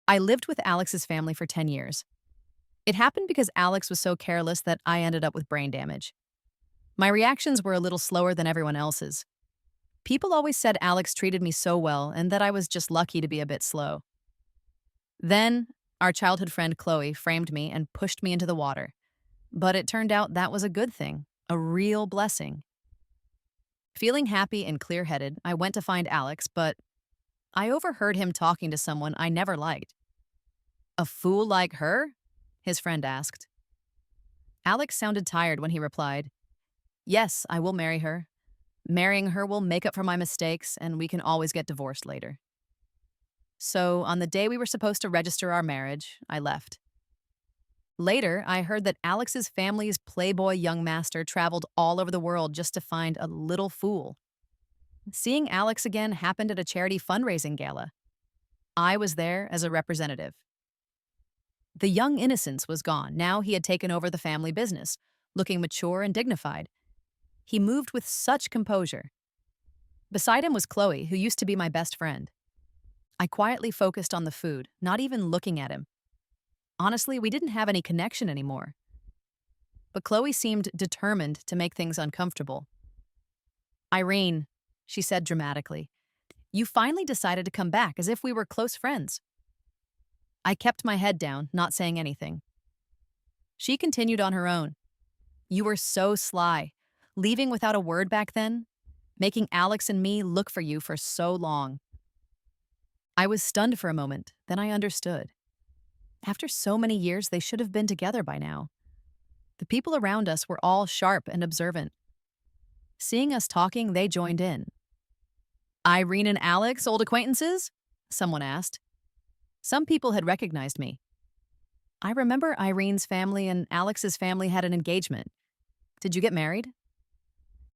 I lived with Alex's family for 10 years. It happened because Alex was so careless that I ended up with brain damage. My reactions were a little slower than everyone else's. People always said Alex treated me so well and that I was just lucky to be a bit slow. Then, our childhood friend Chloe framed me and pushed me into the water. But it turned out that was a good thing, a real blessing. Feeling happy and clear headed, I went to find Alex, but I overheard him talking to someone I never liked. A fool like her? His friend asked. Alex sounded tired when he replied, "Yes, I will marry her. Marrying her will make up for my mistakes, and we can always get divorced later." So, on the day we were supposed to register our marriage, I left. Later, I heard that Alex's family's playboy young master traveled all over the world just to find a little fool. Seeing Alex again happened at a charity fundraising gala. I was there as a representative. The young innocence was gone. Now he had taken over the family business, looking mature and dignified. He moved with such composure. Beside him was Chloe, who used to be my best friend. I quietly focused on the food, not even looking at him. Honestly, we didn't have any connection anymore. But Chloe seemed determined to make things uncomfortable. "Irene," she said dramatically, "you finally decided to come back as if we were close friends." I kept my head down, not saying anything. She continued on her own. "You were so sly, leaving without a word back then, making Alex and me look for you for so long." I was stunned for a moment, then I understood. After so many years, they should have been together by now. The people around us were all sharp and observant. Seeing us talking, they joined in. "Irene and Alex, old acquaintances?" someone asked. Some people had recognized me. "I remember Irene's family and Alex's family had an engagement. Did you get married?"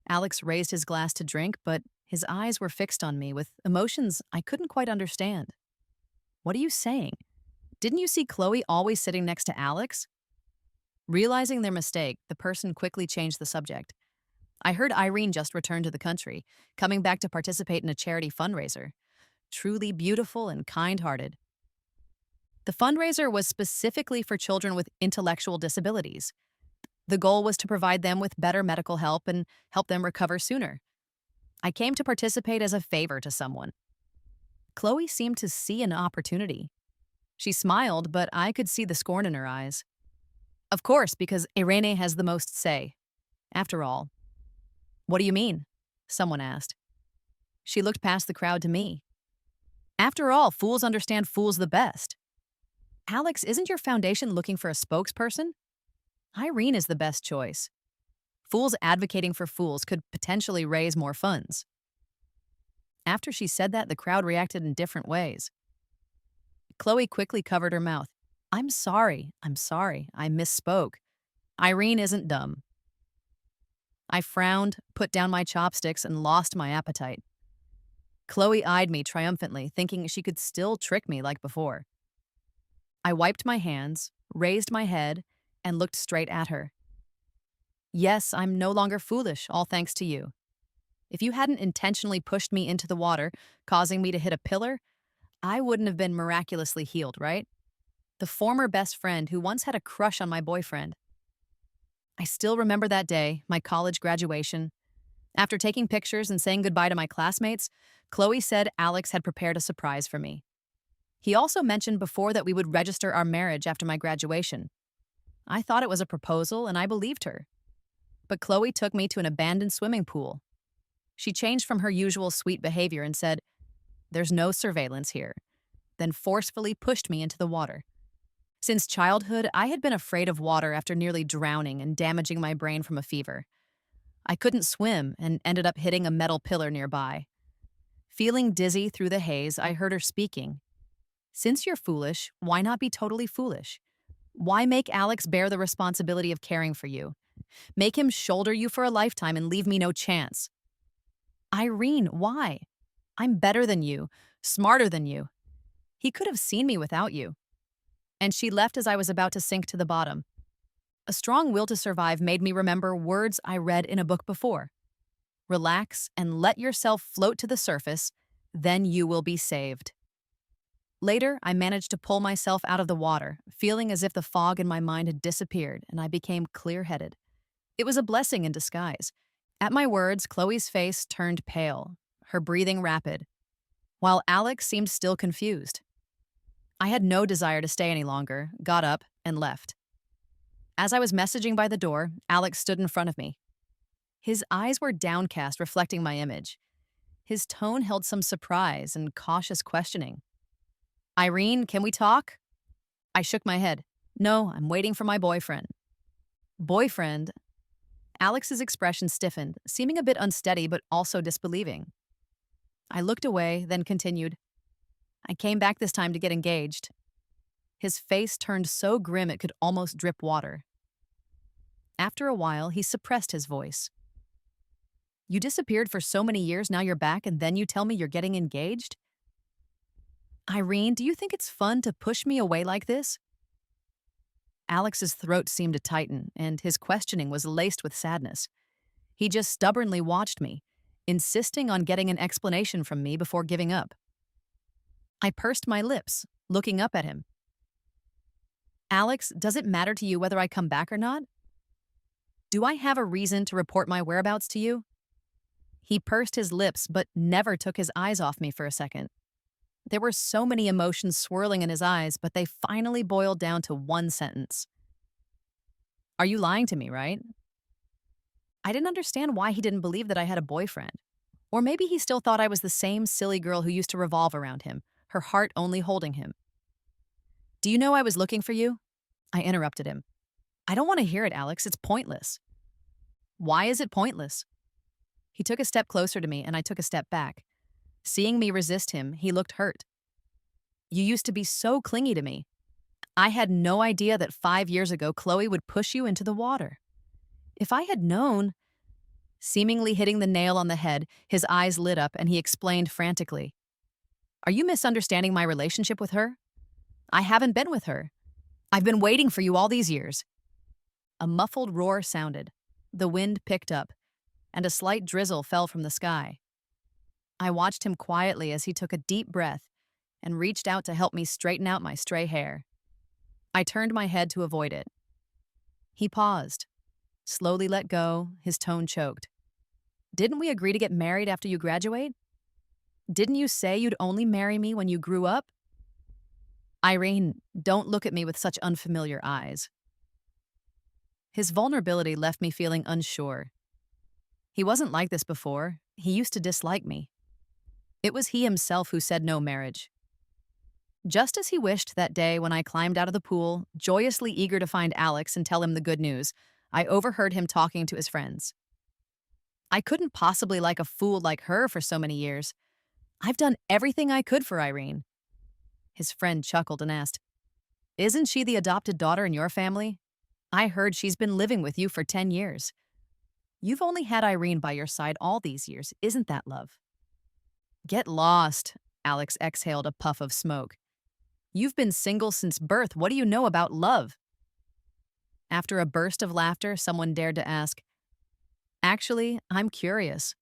Alex raised his glass to drink, but his eyes were fixed on me with emotions I couldn't quite understand. "What are you saying? Didn't you see Chloe always sitting next to Alex?" Realizing their mistake, the person quickly changed the subject. "I heard Irene just returned to the country, coming back to participate in a charity fundraiser. Truly beautiful and kind-hearted." The fundraiser was specifically for children with intellectual disabilities. The goal was to provide them with better medical help and help them recover sooner. I came to participate as a favor to someone. Chloe seemed to see an opportunity. She smiled, but I could see the scorn in her eyes. "Of course, because Irene has the most say. After all." "What do you mean?" someone asked. She looked past the crowd to me. "After all, fools understand fools the best. Alex, isn't your foundation looking for a spokesperson? Irene is the best choice. Fools advocating for fools could potentially raise more funds." After she said that, the crowd reacted in different ways. Chloe quickly covered her mouth. I'm sorry, I misspoke. Irene isn't dumb." I frowned, put down my chopsticks, and lost my appetite. Chloe eyed me triumphantly, thinking she could still trick me like before. I wiped my hands, raised my head, and looked straight at her. "Yes, I'm no longer foolish, all thanks to you. If you hadn't intentionally pushed me into the water, causing me to hit a pillar, I wouldn't have been miraculously healed, right? The former best friend who once had a crush on my boyfriend." I still remember that day, my college graduation. After taking pictures and saying goodbye to my classmates, Chloe said Alex had prepared a surprise for me. He also mentioned before that we would register our marriage after my graduation. I thought it was a proposal, and I believed her. But Chloe took me to an abandoned swimming pool. She changed from her usual sweet behavior and said, "There's no surveillance here," then forcefully pushed me into the water. Since childhood, I had been afraid of water after nearly drowning and damaging my brain from a fever. I couldn't swim and ended up hitting a metal pillar nearby. Feeling dizzy through the haze, I heard her speaking. "Since you're foolish, why not be totally foolish? Why make Alex bear the responsibility of caring for you? Make him shoulder you for a lifetime and leave me no chance." "Irene, why? I'm better than you, smarter than you. He could have seen me without you." And she left as I was about to sink to the bottom. A strong will to survive made me remember words I read in a book before. Relax and let yourself float to the surface, then you will be saved. Later, I managed to pull myself out of the water, feeling as if the fog in my mind had disappeared and I became clear headed. It was a blessing in disguise. At my words, Chloe's face turned pale, her breathing rapid, while Alex seemed still confused. I had no desire to stay any longer, got up, and left. As I was messaging by the door, Alex stood in front of me. His eyes were downcast, reflecting my image. His tone held some surprise and cautious questioning. Irene, can we talk? I shook my head. No, I'm waiting for my boyfriend. Boyfriend? Alex's expression stiffened, seeming a bit unsteady but also disbelieving. I looked away, then continued. I came back this time to get engaged. His face turned so grim it could almost drip water. After a while, he suppressed his voice. You disappeared for so many years, now you're back, and then you tell me you're getting engaged? Irene, do you think it's fun to push me away like this? Alex's throat seemed to tighten, and his questioning was laced with sadness. He just stubbornly watched me, insisting on getting an explanation from me before giving up. I pursed my lips, looking up at him. Alex, does it matter to you whether I come back or not? Do I have a reason to report my whereabouts to you? He pursed his lips, but never took his eyes off me for a second. There were so many emotions swirling in his eyes, but they finally boiled down to one sentence. Are you lying to me, right? I didn't understand why he didn't believe that I had a boyfriend. Or maybe he still thought I was the same silly girl who used to revolve around him, her heart only holding him. Do you know I was looking for you? I interrupted him. I don't want to hear it, Alex. It's pointless. Why is it pointless? He took a step closer to me, and I took a step back. Seeing me resist him, he looked hurt. You used to be so clingy to me. I had no idea that 5 years ago Chloe would push you into the water. If I had known... Seemingly hitting the nail on the head, his eyes lit up and he explained frantically. Are you misunderstanding my relationship with her? I haven't been with her. I've been waiting for you all these years. A muffled roar sounded. The wind picked up, and a slight drizzle fell from the sky. I watched him quietly as he took a deep breath and reached out to help me straighten out my stray hair. I turned my head to avoid it. He paused, slowly let go, his tone choked. Didn't we agree to get married after you graduate? Didn't you say you'd only marry me when you grew up? Irene, don't look at me with such unfamiliar eyes. His vulnerability left me feeling unsure. He wasn't like this before. He used to dislike me. It was he himself who said no marriage. Just as he wished that day when I climbed out of the pool, joyously eager to find Alex and tell him the good news, I overheard him talking to his friends. I couldn't possibly like a fool like her for so many years. I've done everything I could for Irene. His friend chuckled and asked, Isn't she the adopted daughter in your family? I heard she's been living with you for 10 years. You've only had Irene by your side all these years. Isn't that love? Get lost, Alex exhaled a puff of smoke. You've been single since birth. What do you know about love? After a burst of laughter, someone dared to ask, Actually, I'm curious.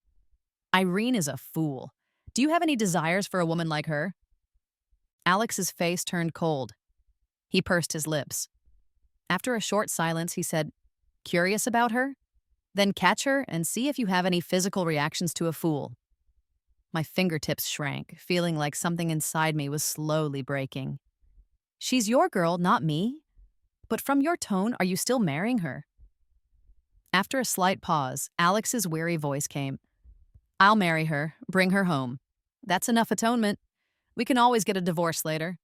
Irene is a fool. Do you have any desires for a woman like her? Alex's face turned cold. He pursed his lips. After a short silence, he said, Curious about her? Then catch her and see if you have any physical reactions to a fool. My fingertips shrank, feeling like something inside me was slowly breaking. She's your girl, not me. But from your tone, are you still marrying her? After a slight pause, Alex's weary voice came. I'll marry her, bring her home. That's enough atonement. We can always get a divorce later.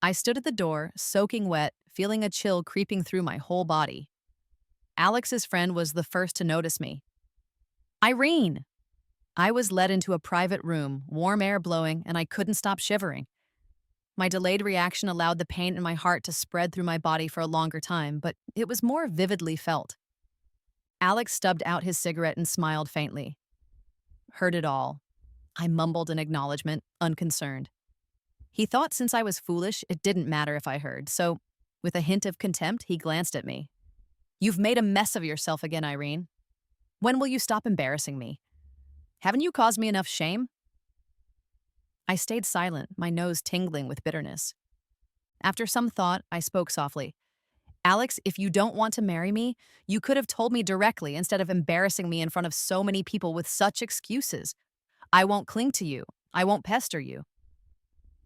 I stood at the door, soaking wet, feeling a chill creeping through my whole body. Alex's friend was the first to notice me. Irene! I was led into a private room, warm air blowing, and I couldn't stop shivering. My delayed reaction allowed the pain in my heart to spread through my body for a longer time, but it was more vividly felt. Alex stubbed out his cigarette and smiled faintly. Heard it all. I mumbled an acknowledgement, unconcerned. He thought since I was foolish, it didn't matter if I heard, so, with a hint of contempt, he glanced at me. You've made a mess of yourself again, Irene. When will you stop embarrassing me? Haven't you caused me enough shame? I stayed silent, my nose tingling with bitterness. After some thought, I spoke softly. Alex, if you don't want to marry me, you could have told me directly instead of embarrassing me in front of so many people with such excuses. I won't cling to you. I won't pester you.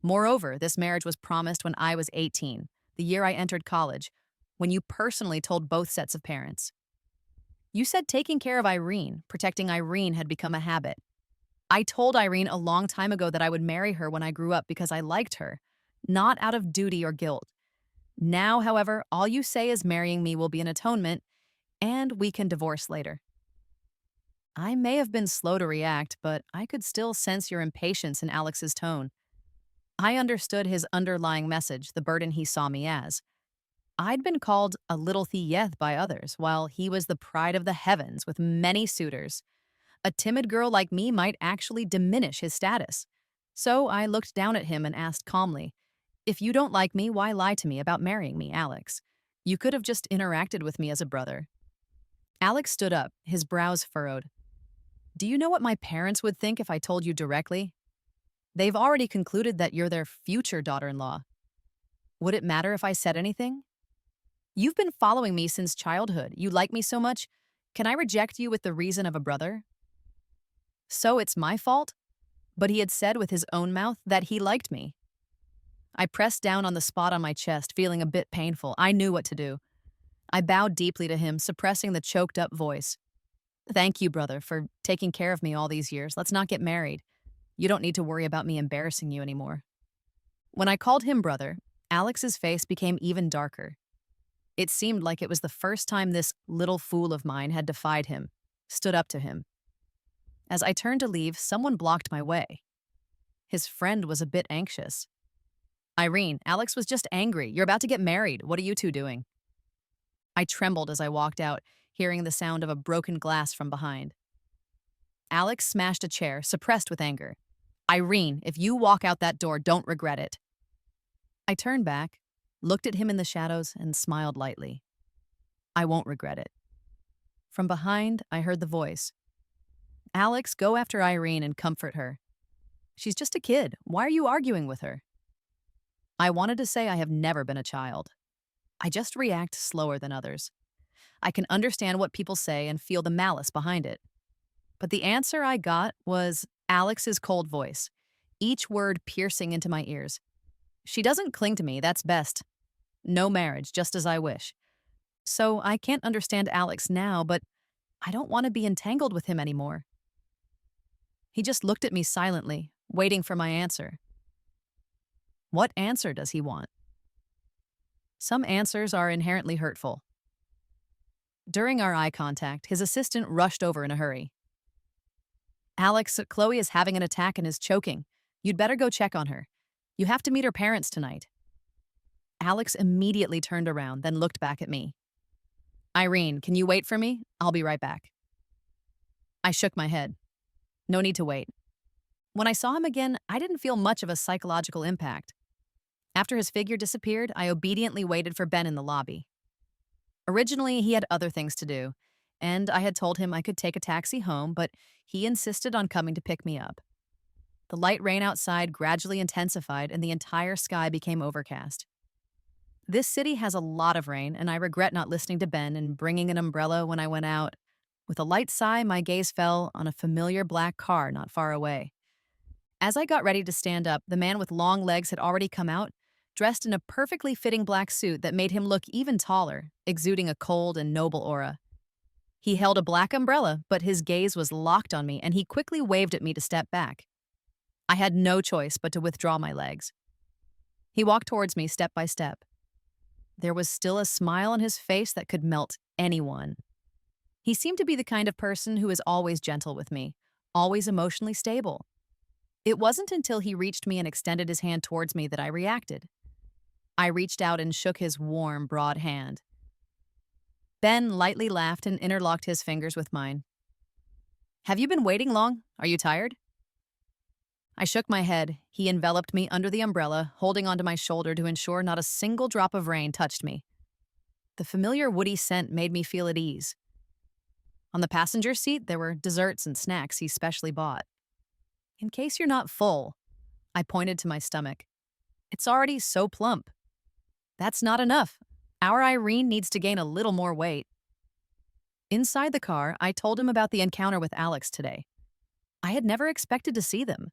Moreover, this marriage was promised when I was 18, the year I entered college, when you personally told both sets of parents. You said taking care of Irene, protecting Irene, had become a habit. I told Irene a long time ago that I would marry her when I grew up because I liked her, not out of duty or guilt. Now, however, all you say is marrying me will be an atonement, and we can divorce later. I may have been slow to react, but I could still sense your impatience in Alex's tone. I understood his underlying message, the burden he saw me as. I'd been called a little thief by others, while he was the pride of the heavens with many suitors. A timid girl like me might actually diminish his status. So I looked down at him and asked calmly, if you don't like me, why lie to me about marrying me, Alex? You could have just interacted with me as a brother. Alex stood up, his brows furrowed. Do you know what my parents would think if I told you directly? They've already concluded that you're their future daughter-in-law. Would it matter if I said anything? You've been following me since childhood. You like me so much. Can I reject you with the reason of a brother? So it's my fault? But he had said with his own mouth that he liked me. I pressed down on the spot on my chest, feeling a bit painful. I knew what to do. I bowed deeply to him, suppressing the choked-up voice. Thank you, brother, for taking care of me all these years. Let's not get married. You don't need to worry about me embarrassing you anymore. When I called him brother, Alex's face became even darker. It seemed like it was the first time this little fool of mine had defied him, stood up to him. As I turned to leave, someone blocked my way. His friend was a bit anxious. Irene, Alex was just angry. You're about to get married. What are you two doing? I trembled as I walked out, hearing the sound of a broken glass from behind. Alex smashed a chair, suppressed with anger. Irene, if you walk out that door, don't regret it. I turned back, looked at him in the shadows, and smiled lightly. I won't regret it. From behind, I heard the voice. Alex, go after Irene and comfort her. She's just a kid. Why are you arguing with her? I wanted to say I have never been a child. I just react slower than others. I can understand what people say and feel the malice behind it. But the answer I got was Alex's cold voice, each word piercing into my ears. She doesn't cling to me, that's best. No marriage, just as I wish. So I can't understand Alex now, but I don't want to be entangled with him anymore. He just looked at me silently, waiting for my answer. What answer does he want? Some answers are inherently hurtful. During our eye contact, his assistant rushed over in a hurry. Alex, Chloe is having an attack and is choking. You'd better go check on her. You have to meet her parents tonight. Alex immediately turned around, then looked back at me. Irene, can you wait for me? I'll be right back. I shook my head. No need to wait. When I saw him again, I didn't feel much of a psychological impact. After his figure disappeared, I obediently waited for Ben in the lobby. Originally, he had other things to do, and I had told him I could take a taxi home, but he insisted on coming to pick me up. The light rain outside gradually intensified and the entire sky became overcast. This city has a lot of rain, and I regret not listening to Ben and bringing an umbrella when I went out. With a light sigh, my gaze fell on a familiar black car not far away. As I got ready to stand up, the man with long legs had already come out, dressed in a perfectly fitting black suit that made him look even taller, exuding a cold and noble aura. He held a black umbrella, but his gaze was locked on me, and he quickly waved at me to step back. I had no choice but to withdraw my legs. He walked towards me step by step. There was still a smile on his face that could melt anyone. He seemed to be the kind of person who is always gentle with me, always emotionally stable. It wasn't until he reached me and extended his hand towards me that I reacted. I reached out and shook his warm, broad hand. Ben lightly laughed and interlocked his fingers with mine. Have you been waiting long? Are you tired? I shook my head. He enveloped me under the umbrella, holding onto my shoulder to ensure not a single drop of rain touched me. The familiar woody scent made me feel at ease. On the passenger seat, there were desserts and snacks he specially bought. In case you're not full, I pointed to my stomach. It's already so plump. That's not enough. Our Irene needs to gain a little more weight. Inside the car, I told him about the encounter with Alex today. I had never expected to see them.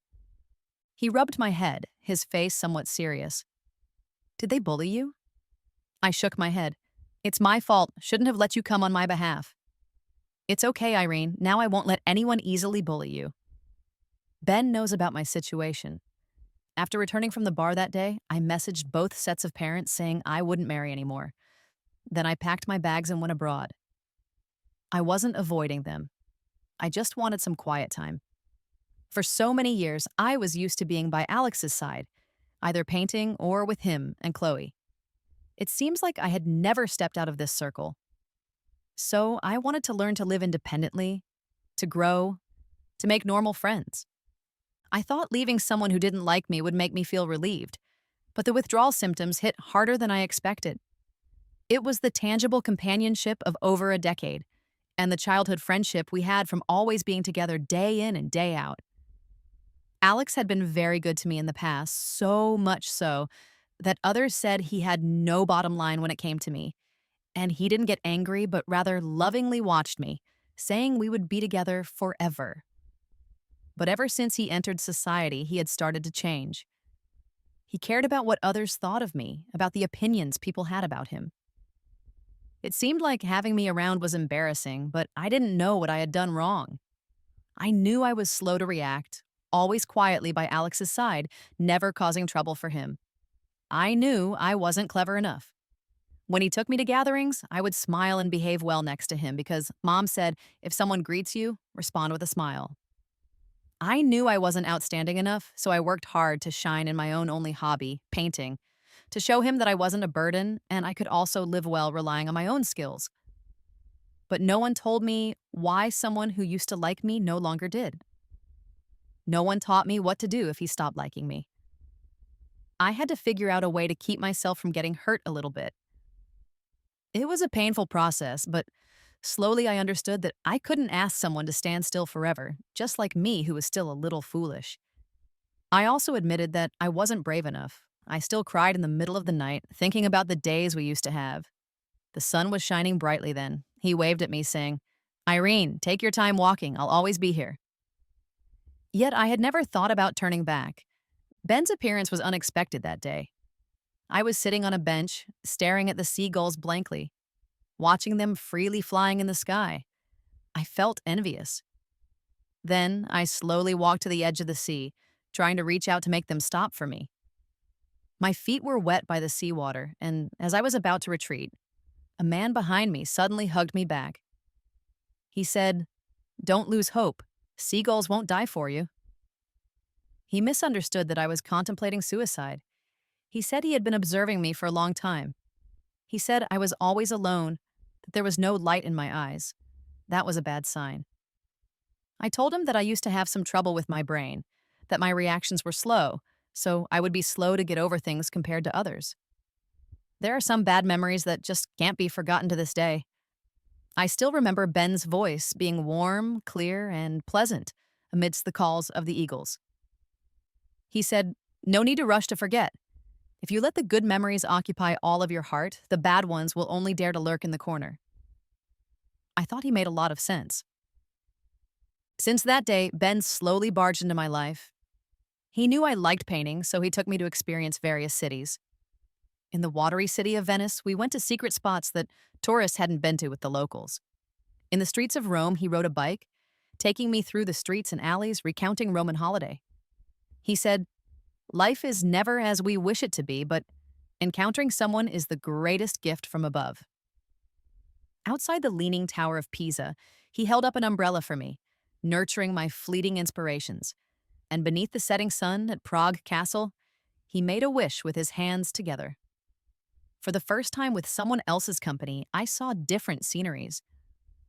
He rubbed my head, his face somewhat serious. Did they bully you? I shook my head. It's my fault. Shouldn't have let you come on my behalf. It's okay, Irene. Now I won't let anyone easily bully you. Ben knows about my situation. After returning from the bar that day, I messaged both sets of parents saying I wouldn't marry anymore. Then I packed my bags and went abroad. I wasn't avoiding them. I just wanted some quiet time. For so many years, I was used to being by Alex's side, either painting or with him and Chloe. It seems like I had never stepped out of this circle. So I wanted to learn to live independently, to grow, to make normal friends. I thought leaving someone who didn't like me would make me feel relieved, but the withdrawal symptoms hit harder than I expected. It was the tangible companionship of over a decade, and the childhood friendship we had from always being together day in and day out. Alex had been very good to me in the past, so much so that others said he had no bottom line when it came to me, and he didn't get angry but rather lovingly watched me, saying we would be together forever. But ever since he entered society, he had started to change. He cared about what others thought of me, about the opinions people had about him. It seemed like having me around was embarrassing, but I didn't know what I had done wrong. I knew I was slow to react, always quietly by Alex's side, never causing trouble for him. I knew I wasn't clever enough. When he took me to gatherings, I would smile and behave well next to him because Mom said, if someone greets you, respond with a smile. I knew I wasn't outstanding enough, so I worked hard to shine in my own only hobby, painting, to show him that I wasn't a burden and I could also live well relying on my own skills. But no one told me why someone who used to like me no longer did. No one taught me what to do if he stopped liking me. I had to figure out a way to keep myself from getting hurt a little bit. It was a painful process, but slowly I understood that I couldn't ask someone to stand still forever, just like me who was still a little foolish. I also admitted that I wasn't brave enough. I still cried in the middle of the night, thinking about the days we used to have. The sun was shining brightly then. He waved at me, saying, Irene, take your time walking. I'll always be here. Yet I had never thought about turning back. Ben's appearance was unexpected that day. I was sitting on a bench, staring at the seagulls blankly, watching them freely flying in the sky. I felt envious. Then I slowly walked to the edge of the sea, trying to reach out to make them stop for me. My feet were wet by the seawater, and as I was about to retreat, a man behind me suddenly hugged me back. He said, Don't lose hope. Seagulls won't die for you. He misunderstood that I was contemplating suicide. He said he had been observing me for a long time. He said I was always alone, that there was no light in my eyes. That was a bad sign. I told him that I used to have some trouble with my brain, that my reactions were slow, so I would be slow to get over things compared to others. There are some bad memories that just can't be forgotten to this day. I still remember Ben's voice being warm, clear, and pleasant amidst the calls of the eagles. He said, No need to rush to forget. If you let the good memories occupy all of your heart, the bad ones will only dare to lurk in the corner. I thought he made a lot of sense. Since that day, Ben slowly barged into my life. He knew I liked painting, so he took me to experience various cities. In the watery city of Venice, we went to secret spots that tourists hadn't been to with the locals. In the streets of Rome, he rode a bike, taking me through the streets and alleys, recounting Roman holiday. He said, Life is never as we wish it to be, but encountering someone is the greatest gift from above. Outside the Leaning Tower of Pisa, he held up an umbrella for me, nurturing my fleeting inspirations. And beneath the setting sun at Prague Castle, he made a wish with his hands together. For the first time with someone else's company, I saw different sceneries.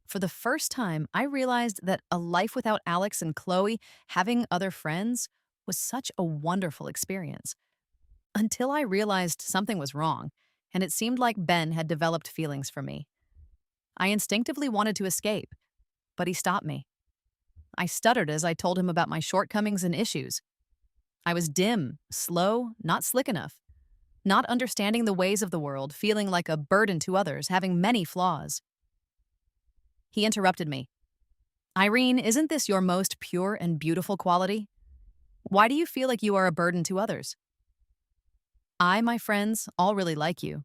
For the first time, I realized that a life without Alex and Chloe, having other friends, was such a wonderful experience. Until I realized something was wrong, and it seemed like Ben had developed feelings for me. I instinctively wanted to escape, but he stopped me. I stuttered as I told him about my shortcomings and issues. I was dim, slow, not slick enough, not understanding the ways of the world, feeling like a burden to others, having many flaws. He interrupted me. Irene, isn't this your most pure and beautiful quality? Why do you feel like you are a burden to others? My friends, all really like you.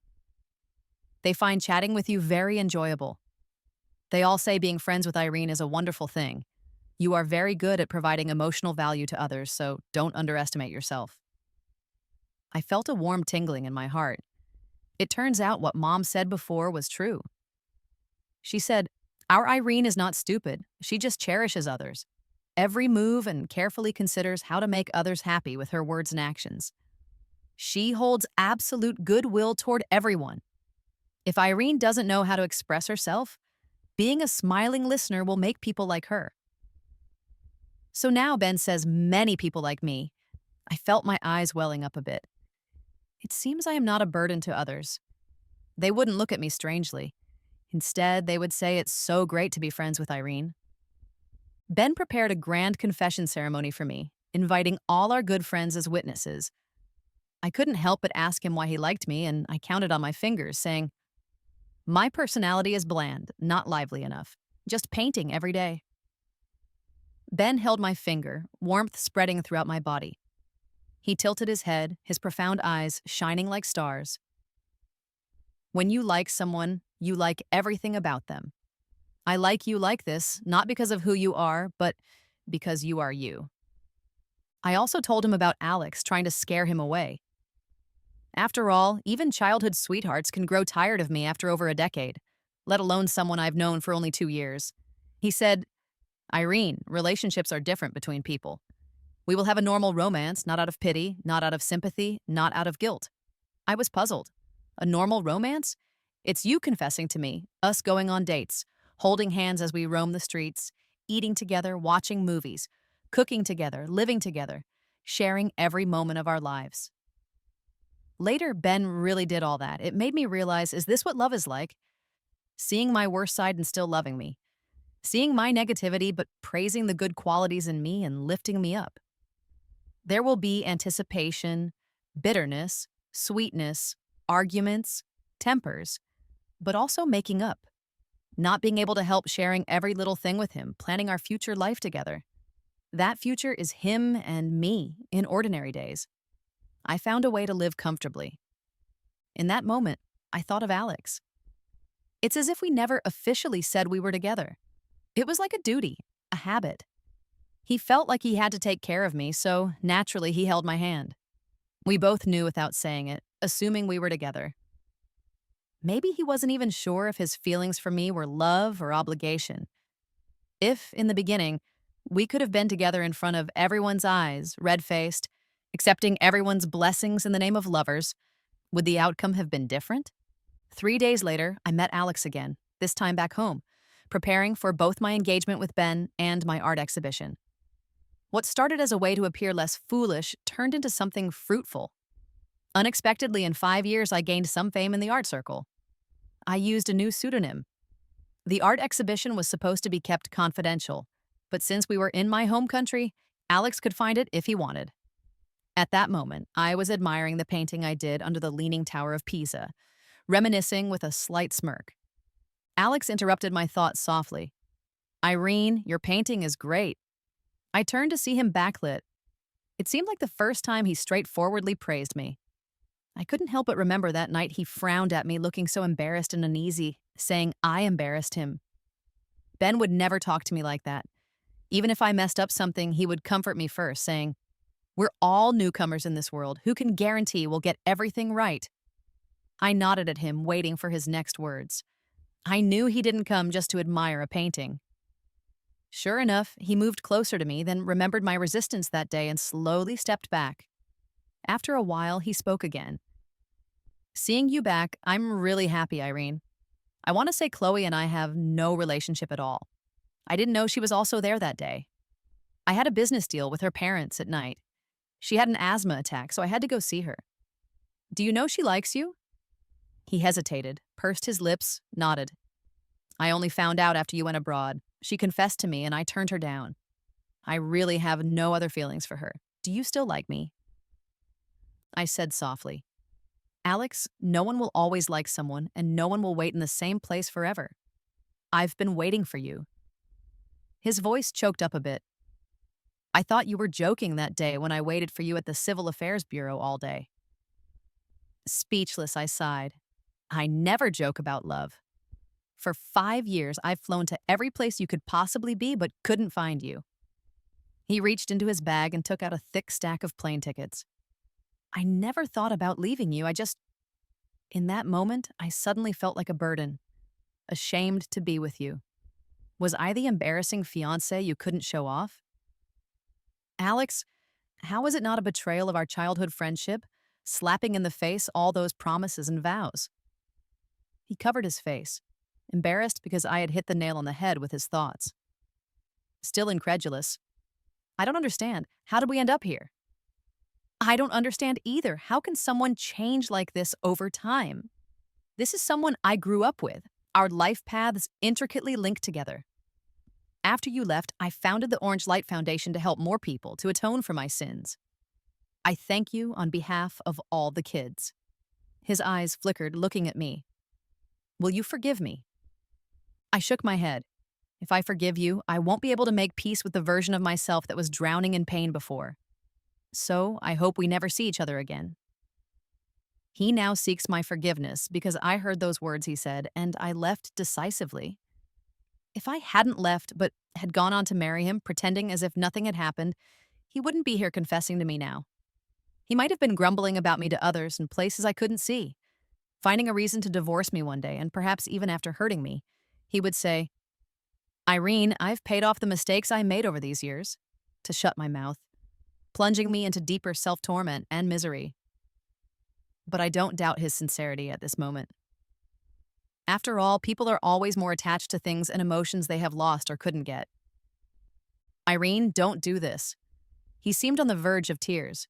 They find chatting with you very enjoyable. They all say being friends with Irene is a wonderful thing. You are very good at providing emotional value to others, so don't underestimate yourself. I felt a warm tingling in my heart. It turns out what Mom said before was true. She said, our Irene is not stupid. She just cherishes others. Every move and carefully considers how to make others happy with her words and actions. She holds absolute goodwill toward everyone. If Irene doesn't know how to express herself, being a smiling listener will make people like her. So now Ben says many people like me. I felt my eyes welling up a bit. It seems I am not a burden to others. They wouldn't look at me strangely. Instead, they would say it's so great to be friends with Irene. Ben prepared a grand confession ceremony for me, inviting all our good friends as witnesses. I couldn't help but ask him why he liked me, and I counted on my fingers, saying, my personality is bland, not lively enough, just painting every day. Ben held my finger, warmth spreading throughout my body. He tilted his head, his profound eyes shining like stars. When you like someone, you like everything about them. I like you like this, not because of who you are, but because you are you. I also told him about Alex trying to scare him away. After all, even childhood sweethearts can grow tired of me after over a decade, let alone someone I've known for only 2 years. He said, Irene, relationships are different between people. We will have a normal romance, not out of pity, not out of sympathy, not out of guilt. I was puzzled. A normal romance? It's you confessing to me, us going on dates, holding hands as we roam the streets, eating together, watching movies, cooking together, living together, sharing every moment of our lives. Later, Ben really did all that. It made me realize, is this what love is like? Seeing my worst side and still loving me. Seeing my negativity but praising the good qualities in me and lifting me up. There will be anticipation, bitterness, sweetness, arguments, tempers, but also making up. Not being able to help sharing every little thing with him, planning our future life together. That future is him and me in ordinary days. I found a way to live comfortably. In that moment, I thought of Alex. It's as if we never officially said we were together. It was like a duty, a habit. He felt like he had to take care of me, so naturally he held my hand. We both knew without saying it, assuming we were together. Maybe he wasn't even sure if his feelings for me were love or obligation. If, in the beginning, we could have been together in front of everyone's eyes, red-faced, accepting everyone's blessings in the name of lovers, would the outcome have been different? 3 days later, I met Alex again, this time back home, preparing for both my engagement with Ben and my art exhibition. What started as a way to appear less foolish turned into something fruitful. Unexpectedly, in 5 years, I gained some fame in the art circle. I used a new pseudonym. The art exhibition was supposed to be kept confidential, but since we were in my home country, Alex could find it if he wanted. At that moment, I was admiring the painting I did under the Leaning Tower of Pisa, reminiscing with a slight smirk. Alex interrupted my thoughts softly. Irene, your painting is great. I turned to see him backlit. It seemed like the first time he straightforwardly praised me. I couldn't help but remember that night he frowned at me looking so embarrassed and uneasy, saying I embarrassed him. Ben would never talk to me like that. Even if I messed up something, he would comfort me first, saying, we're all newcomers in this world. Who can guarantee we'll get everything right? I nodded at him, waiting for his next words. I knew he didn't come just to admire a painting. Sure enough, he moved closer to me, then remembered my resistance that day and slowly stepped back. After a while, he spoke again. Seeing you back, I'm really happy, Irene. I want to say Chloe and I have no relationship at all. I didn't know she was also there that day. I had a business deal with her parents at night. She had an asthma attack, so I had to go see her. Do you know she likes you? He hesitated, pursed his lips, nodded. I only found out after you went abroad. She confessed to me and I turned her down. I really have no other feelings for her. do you still like me?" I said softly, "Alex, no one will always like someone, and no one will wait in the same place forever. I've been waiting for you." His voice choked up a bit. "I thought you were joking that day when I waited for you at the Civil Affairs Bureau all day." Speechless, I sighed. I never joke about love. For 5 years, I've flown to every place you could possibly be but couldn't find you. He reached into his bag and took out a thick stack of plane tickets. "I never thought about leaving you. In that moment, I suddenly felt like a burden, ashamed to be with you. Was I the embarrassing fiancé you couldn't show off? Alex, how is it not a betrayal of our childhood friendship, slapping in the face all those promises and vows?" He covered his face, embarrassed because I had hit the nail on the head with his thoughts. Still incredulous, "I don't understand. How did we end up here?" "I don't understand either. How can someone change like this over time? This is someone I grew up with, our life paths intricately linked together. After you left, I founded the Orange Light Foundation to help more people, to atone for my sins. I thank you on behalf of all the kids." His eyes flickered, looking at me. "Will you forgive me?" I shook my head. "If I forgive you, I won't be able to make peace with the version of myself that was drowning in pain before. So I hope we never see each other again." He now seeks my forgiveness because I heard those words he said, and I left decisively. If I hadn't left but had gone on to marry him, pretending as if nothing had happened, he wouldn't be here confessing to me now. He might have been grumbling about me to others in places I couldn't see, finding a reason to divorce me one day, and perhaps even after hurting me, he would say, "Irene, I've paid off the mistakes I made over these years," to shut my mouth, plunging me into deeper self-torment and misery. But I don't doubt his sincerity at this moment. After all, people are always more attached to things and emotions they have lost or couldn't get. "Irene, don't do this." He seemed on the verge of tears.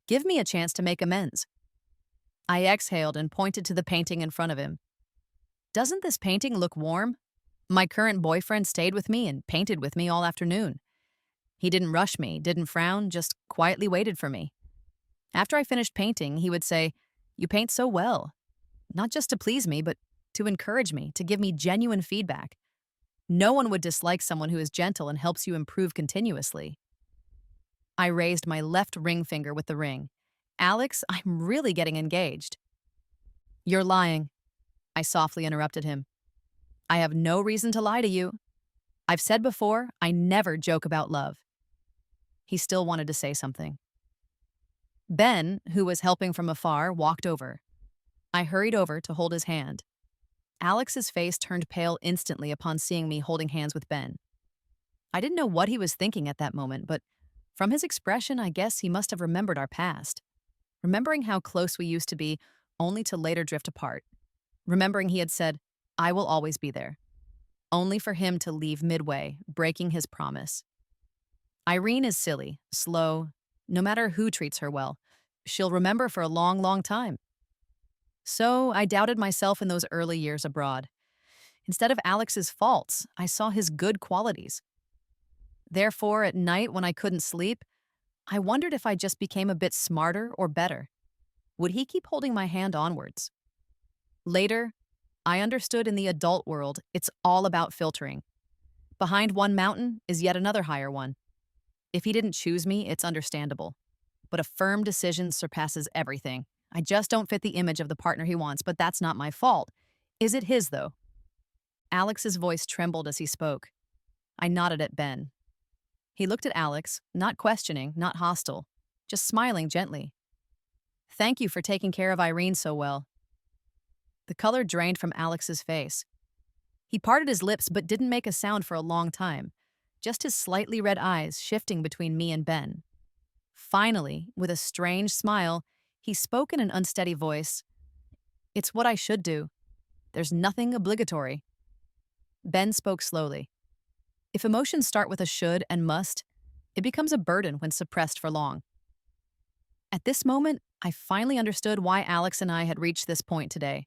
"Give me a chance to make amends." I exhaled and pointed to the painting in front of him. "Doesn't this painting look warm? My current boyfriend stayed with me and painted with me all afternoon. He didn't rush me, didn't frown, just quietly waited for me. After I finished painting, he would say, 'You paint so well.' Not just to please me, but to encourage me, to give me genuine feedback. No one would dislike someone who is gentle and helps you improve continuously." I raised my left ring finger with the ring. "Alex, I'm really getting engaged." "You're lying," I softly interrupted him. "I have no reason to lie to you. I've said before, I never joke about love." He still wanted to say something. Ben, who was helping from afar, walked over. I hurried over to hold his hand. Alex's face turned pale instantly upon seeing me holding hands with Ben. I didn't know what he was thinking at that moment, but from his expression, I guess he must have remembered our past. Remembering how close we used to be, only to later drift apart. Remembering he had said, "I will always be there," only for him to leave midway, breaking his promise. Irene is silly, slow. No matter who treats her well, she'll remember for a long, long time. So I doubted myself in those early years abroad. Instead of Alex's faults, I saw his good qualities. Therefore, at night when I couldn't sleep, I wondered if I just became a bit smarter or better. Would he keep holding my hand onwards? Later, I understood in the adult world, it's all about filtering. Behind one mountain is yet another higher one. If he didn't choose me, it's understandable. But a firm decision surpasses everything. I just don't fit the image of the partner he wants, but that's not my fault. Is it his, though? Alex's voice trembled as he spoke. I nodded at Ben. He looked at Alex, not questioning, not hostile, just smiling gently. "Thank you for taking care of Irene so well." The color drained from Alex's face. He parted his lips but didn't make a sound for a long time, just his slightly red eyes shifting between me and Ben. Finally, with a strange smile, he spoke in an unsteady voice. "It's what I should do. There's nothing obligatory." Ben spoke slowly. If emotions start with a should and must, it becomes a burden when suppressed for long. At this moment, I finally understood why Alex and I had reached this point today.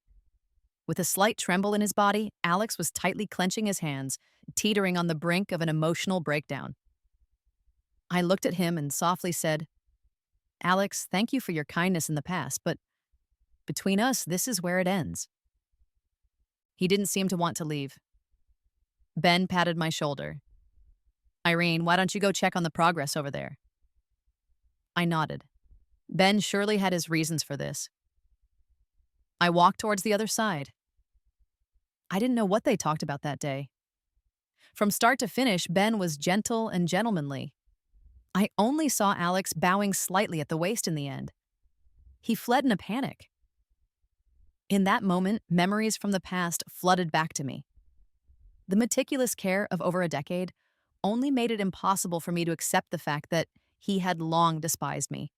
With a slight tremble in his body, Alex was tightly clenching his hands, teetering on the brink of an emotional breakdown. I looked at him and softly said, Alex, thank you for your kindness in the past, but between us, this is where it ends. He didn't seem to want to leave. Ben patted my shoulder. Irene, why don't you go check on the progress over there? I nodded. Ben surely had his reasons for this. I walked towards the other side. I didn't know what they talked about that day. From start to finish, Ben was gentle and gentlemanly. I only saw Alex bowing slightly at the waist in the end. He fled in a panic. In that moment, memories from the past flooded back to me. The meticulous care of over a decade only made it impossible for me to accept the fact that he had long despised me.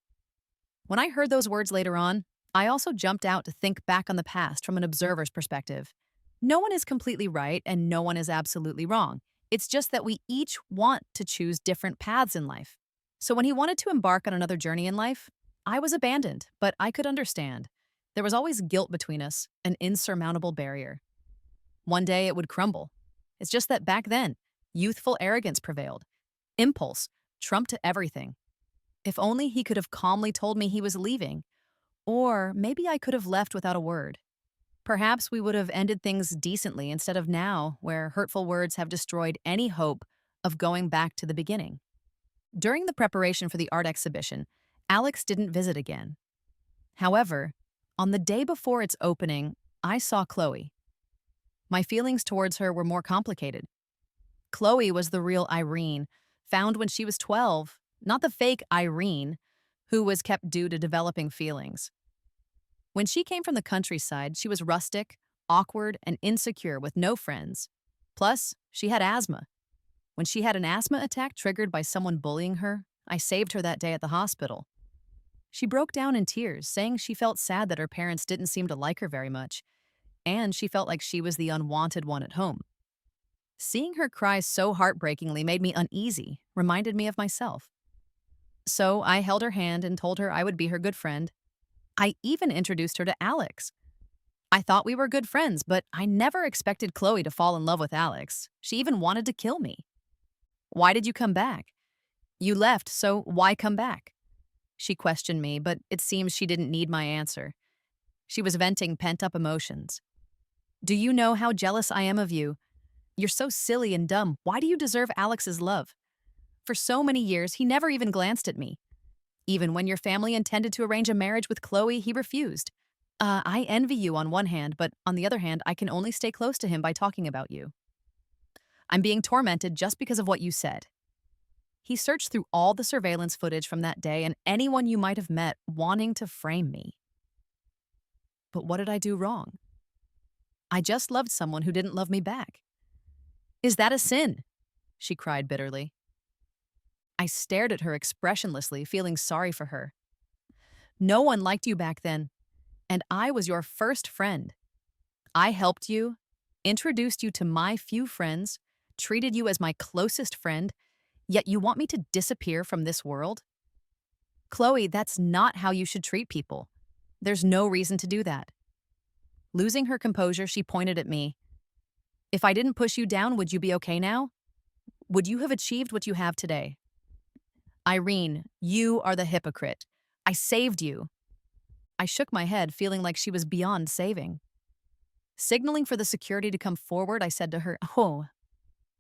When I heard those words later on, I also jumped out to think back on the past from an observer's perspective. No one is completely right and no one is absolutely wrong. It's just that we each want to choose different paths in life. So when he wanted to embark on another journey in life, I was abandoned, but I could understand. There was always guilt between us, an insurmountable barrier. One day it would crumble. It's just that back then, youthful arrogance prevailed. Impulse trumped everything. If only he could have calmly told me he was leaving, or maybe I could have left without a word. Perhaps we would have ended things decently instead of now, where hurtful words have destroyed any hope of going back to the beginning. During the preparation for the art exhibition, Alex didn't visit again. However, on the day before its opening, I saw Chloe. My feelings towards her were more complicated. Chloe was the real Irene, found when she was 12, not the fake Irene, who was kept due to developing feelings. When she came from the countryside, she was rustic, awkward, and insecure with no friends. Plus, she had asthma. When she had an asthma attack triggered by someone bullying her, I saved her that day at the hospital. She broke down in tears, saying she felt sad that her parents didn't seem to like her very much, and she felt like she was the unwanted one at home. Seeing her cry so heartbreakingly made me uneasy, reminded me of myself. So I held her hand and told her I would be her good friend. I even introduced her to Alex. I thought we were good friends, but I never expected Chloe to fall in love with Alex. She even wanted to kill me. Why did you come back? You left, so why come back? She questioned me, but it seems she didn't need my answer. She was venting pent-up emotions. Do you know how jealous I am of you? You're so silly and dumb. Why do you deserve Alex's love? For so many years, he never even glanced at me. Even when your family intended to arrange a marriage with Chloe, he refused. I envy you on one hand, but on the other hand, I can only stay close to him by talking about you. I'm being tormented just because of what you said. He searched through all the surveillance footage from that day and anyone you might have met wanting to frame me. But what did I do wrong? I just loved someone who didn't love me back. Is that a sin? She cried bitterly. I stared at her expressionlessly, feeling sorry for her. No one liked you back then, and I was your first friend. I helped you, introduced you to my few friends, treated you as my closest friend, yet you want me to disappear from this world? Chloe, that's not how you should treat people. There's no reason to do that. Losing her composure, she pointed at me. If I didn't push you down, would you be okay now? Would you have achieved what you have today? Irene, you are the hypocrite. I saved you. I shook my head, feeling like she was beyond saving. Signaling for the security to come forward, I said to her, Oh,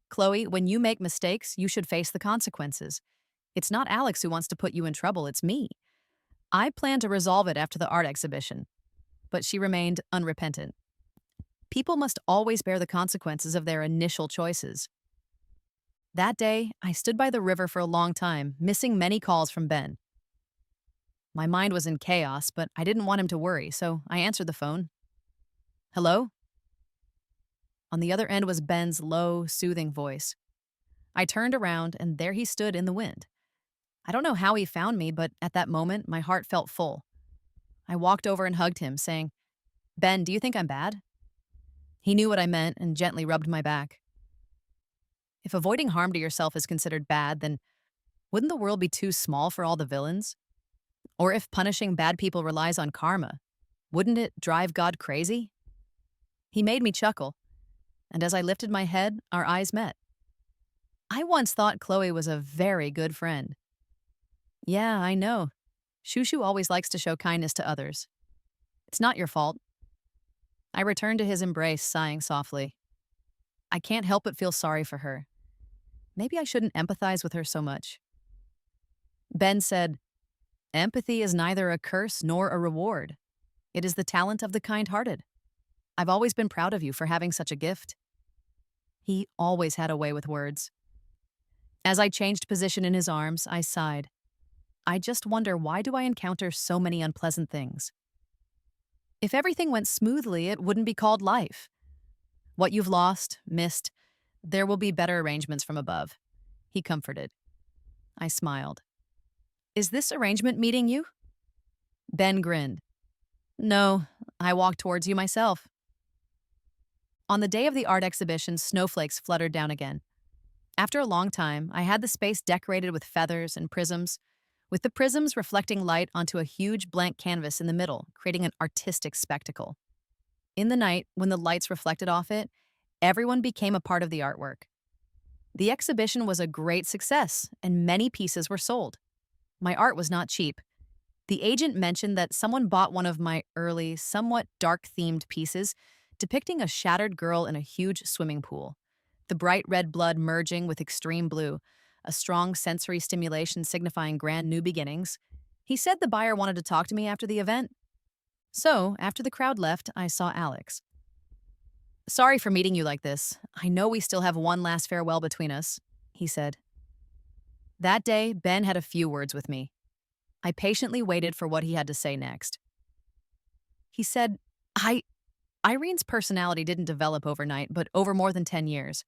Chloe, when you make mistakes, you should face the consequences. It's not Alex who wants to put you in trouble, it's me. I plan to resolve it after the art exhibition. But she remained unrepentant. People must always bear the consequences of their initial choices. That day, I stood by the river for a long time, missing many calls from Ben. My mind was in chaos, but I didn't want him to worry, so I answered the phone. Hello? On the other end was Ben's low, soothing voice. I turned around, and there he stood in the wind. I don't know how he found me, but at that moment, my heart felt full. I walked over and hugged him, saying, Ben, do you think I'm bad? He knew what I meant and gently rubbed my back. If avoiding harm to yourself is considered bad, then wouldn't the world be too small for all the villains? Or if punishing bad people relies on karma, wouldn't it drive God crazy? He made me chuckle, and as I lifted my head, our eyes met. I once thought Chloe was a very good friend. Yeah, I know. Shushu always likes to show kindness to others. It's not your fault. I returned to his embrace, sighing softly. I can't help but feel sorry for her. Maybe I shouldn't empathize with her so much. Ben said, "Empathy is neither a curse nor a reward. It is the talent of the kind-hearted. I've always been proud of you for having such a gift." He always had a way with words. As I changed position in his arms, I sighed. I just wonder, why do I encounter so many unpleasant things? If everything went smoothly, it wouldn't be called life. What you've lost, missed, there will be better arrangements from above. He comforted. I smiled. Is this arrangement meeting you? Ben grinned. No, I walked towards you myself. On the day of the art exhibition, snowflakes fluttered down again. After a long time, I had the space decorated with feathers and prisms, with the prisms reflecting light onto a huge blank canvas in the middle, creating an artistic spectacle. In the night, when the lights reflected off it, everyone became a part of the artwork. The exhibition was a great success, and many pieces were sold. My art was not cheap. The agent mentioned that someone bought one of my early, somewhat dark-themed pieces, depicting a shattered girl in a huge swimming pool, the bright red blood merging with extreme blue, a strong sensory stimulation signifying grand new beginnings. He said the buyer wanted to talk to me after the event. So, after the crowd left, I saw Alex. "Sorry for meeting you like this. I know we still have one last farewell between us," he said. That day, Ben had a few words with me. I patiently waited for what he had to say next. He said, Irene's personality didn't develop overnight, but over more than 10 years.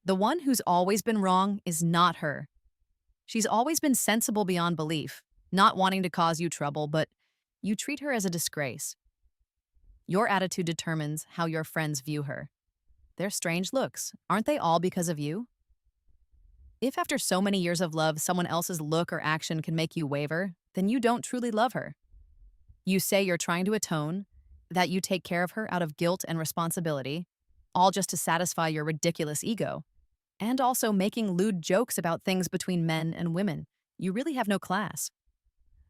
The one who's always been wrong is not her. She's always been sensible beyond belief, not wanting to cause you trouble, but you treat her as a disgrace. Your attitude determines how your friends view her. They're strange looks. Aren't they all because of you? If after so many years of love, someone else's look or action can make you waver, then you don't truly love her. You say you're trying to atone, that you take care of her out of guilt and responsibility, all just to satisfy your ridiculous ego, and also making lewd jokes about things between men and women. You really have no class.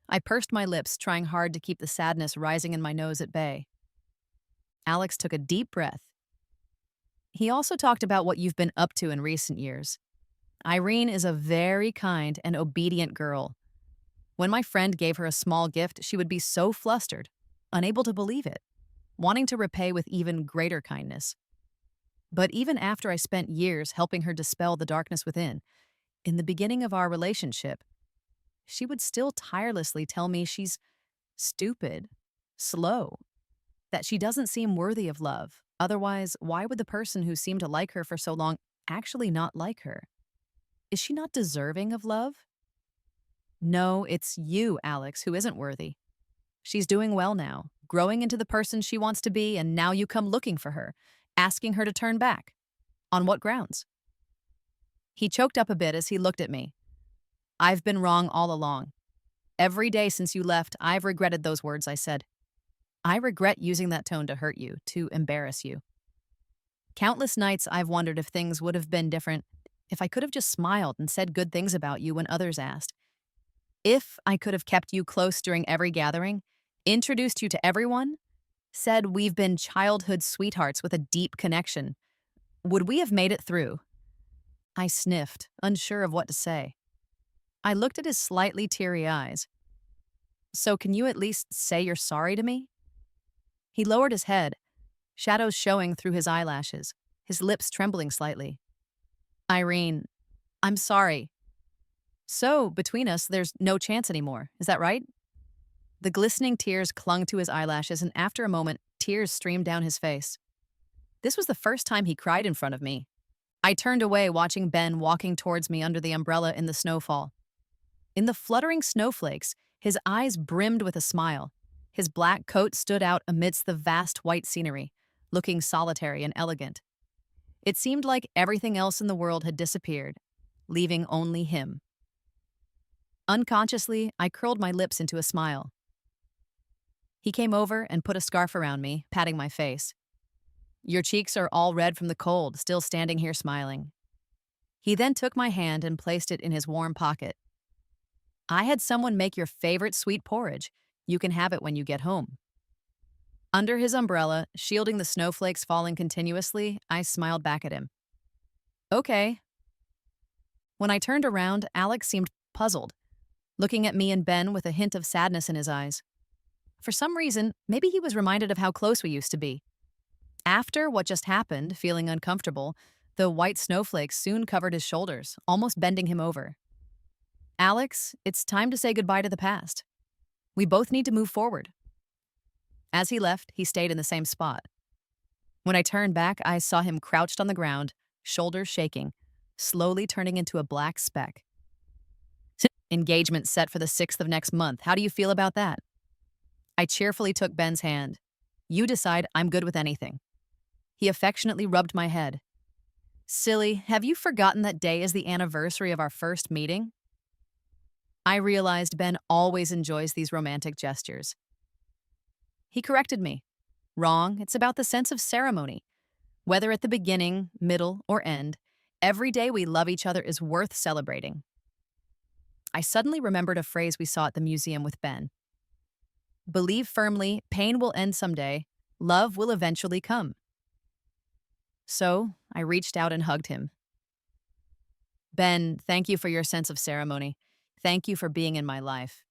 I pursed my lips, trying hard to keep the sadness rising in my nose at bay. Alex took a deep breath. He also talked about what you've been up to in recent years. Irene is a very kind and obedient girl. When my friend gave her a small gift, she would be so flustered, unable to believe it, wanting to repay with even greater kindness. But even after I spent years helping her dispel the darkness within, in the beginning of our relationship, she would still tirelessly tell me she's stupid, slow, that she doesn't seem worthy of love. Otherwise, why would the person who seemed to like her for so long actually not like her? Is she not deserving of love? No, it's you, Alex, who isn't worthy. She's doing well now, growing into the person she wants to be, and now you come looking for her, asking her to turn back. On what grounds? He choked up a bit as he looked at me. I've been wrong all along. Every day since you left, I've regretted those words I said. I regret using that tone to hurt you, to embarrass you. Countless nights I've wondered if things would have been different, if I could have just smiled and said good things about you when others asked. If I could have kept you close during every gathering, introduced you to everyone, said we've been childhood sweethearts with a deep connection, would we have made it through? I sniffed, unsure of what to say. I looked at his slightly teary eyes. So can you at least say you're sorry to me? He lowered his head, shadows showing through his eyelashes, his lips trembling slightly. Irene, I'm sorry. So, between us, there's no chance anymore, is that right? The glistening tears clung to his eyelashes, and after a moment, tears streamed down his face. This was the first time he cried in front of me. I turned away, watching Ben walking towards me under the umbrella in the snowfall. In the fluttering snowflakes, his eyes brimmed with a smile. His black coat stood out amidst the vast white scenery, looking solitary and elegant. It seemed like everything else in the world had disappeared, leaving only him. Unconsciously, I curled my lips into a smile. He came over and put a scarf around me, patting my face. Your cheeks are all red from the cold, still standing here smiling. He then took my hand and placed it in his warm pocket. I had someone make your favorite sweet porridge. You can have it when you get home. Under his umbrella, shielding the snowflakes falling continuously, I smiled back at him. Okay. When I turned around, Alex seemed puzzled, looking at me and Ben with a hint of sadness in his eyes. For some reason, maybe he was reminded of how close we used to be. After what just happened, feeling uncomfortable, the white snowflakes soon covered his shoulders, almost bending him over. Alex, it's time to say goodbye to the past. We both need to move forward. As he left, he stayed in the same spot. When I turned back, I saw him crouched on the ground, shoulders shaking, slowly turning into a black speck. Engagement set for the 6th of next month. How do you feel about that? I cheerfully took Ben's hand. You decide, I'm good with anything. He affectionately rubbed my head. Silly, have you forgotten that day is the anniversary of our first meeting? I realized Ben always enjoys these romantic gestures. He corrected me. Wrong, it's about the sense of ceremony. Whether at the beginning, middle, or end, every day we love each other is worth celebrating. I suddenly remembered a phrase we saw at the museum with Ben. Believe firmly, pain will end someday, love will eventually come. So, I reached out and hugged him. Ben, thank you for your sense of ceremony. Thank you for being in my life.